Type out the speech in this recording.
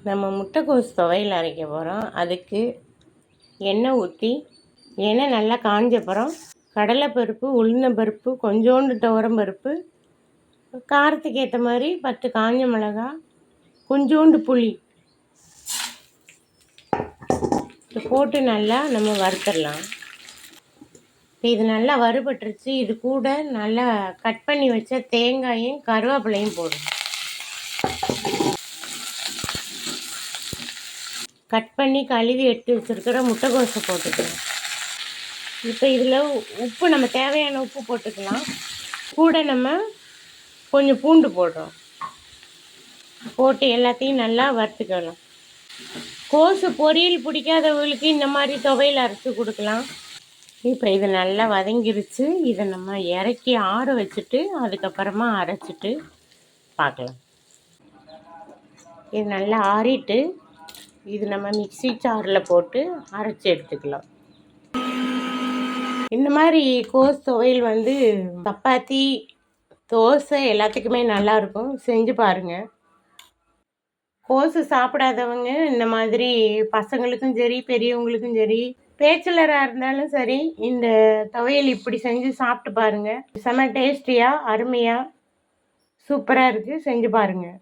நம்ம முட்டைக்கோஸ் துவையல் அரைக்க போகிறோம். அதுக்கு எண்ணெய் ஊற்றி எண்ணெய் நல்லா காஞ்சப்புறம் கடலைப்பருப்பு, உளுந்தம்பருப்பு, கொஞ்சோண்டு துவரம்பருப்பு, காரத்துக்கு ஏற்ற மாதிரி 10 காஞ்ச மிளகா, கொஞ்சோண்டு புளி போட்டு நல்லா நம்ம வறுத்துடலாம். இது நல்லா வறுபட்டுருச்சு. இது கூட நல்லா கட் பண்ணி வச்ச தேங்காயும் கருவேப்பிலையும் போடும். கட் பண்ணி கழுவி எடுத்து வச்சுருக்கிற முட்டைக்கோஸை போட்டுக்கலாம். இப்போ இதில் உப்பு நம்ம தேவையான உப்பு போட்டுக்கலாம். கூட நம்ம கொஞ்சம் பூண்டு போடுறோம். போட்டு எல்லாத்தையும் நல்லா வறுத்துக்கலாம். கோஸு பொரியல் பிடிக்காதவங்களுக்கு இந்த மாதிரி துவையல் அரைச்சி கொடுக்கலாம். இப்போ இது நல்லா வதங்கிருச்சு. இதை நம்ம இறக்கி ஆற வச்சுட்டு அதுக்கப்புறமா அரைச்சிட்டு பார்க்கலாம். இது நல்லா ஆறிட்டு இது நம்ம மிக்ஸி ஜாரில் போட்டு அரைச்சி எடுத்துக்கலாம். இந்த மாதிரி கோஸ் துவையல் சப்பாத்தி, தோசை எல்லாத்துக்குமே நல்லாயிருக்கும். செஞ்சு பாருங்கள். கோஸு சாப்பிடாதவங்க இந்த மாதிரி பசங்களுக்கும் சரி பெரியவங்களுக்கும் சரி பேச்சுலராக இருந்தாலும் சரி இந்த துவையல் இப்படி செஞ்சு சாப்பிட்டு பாருங்கள். செம டேஸ்டியாக அருமையாக சூப்பராக இருக்குது. செஞ்சு பாருங்கள்.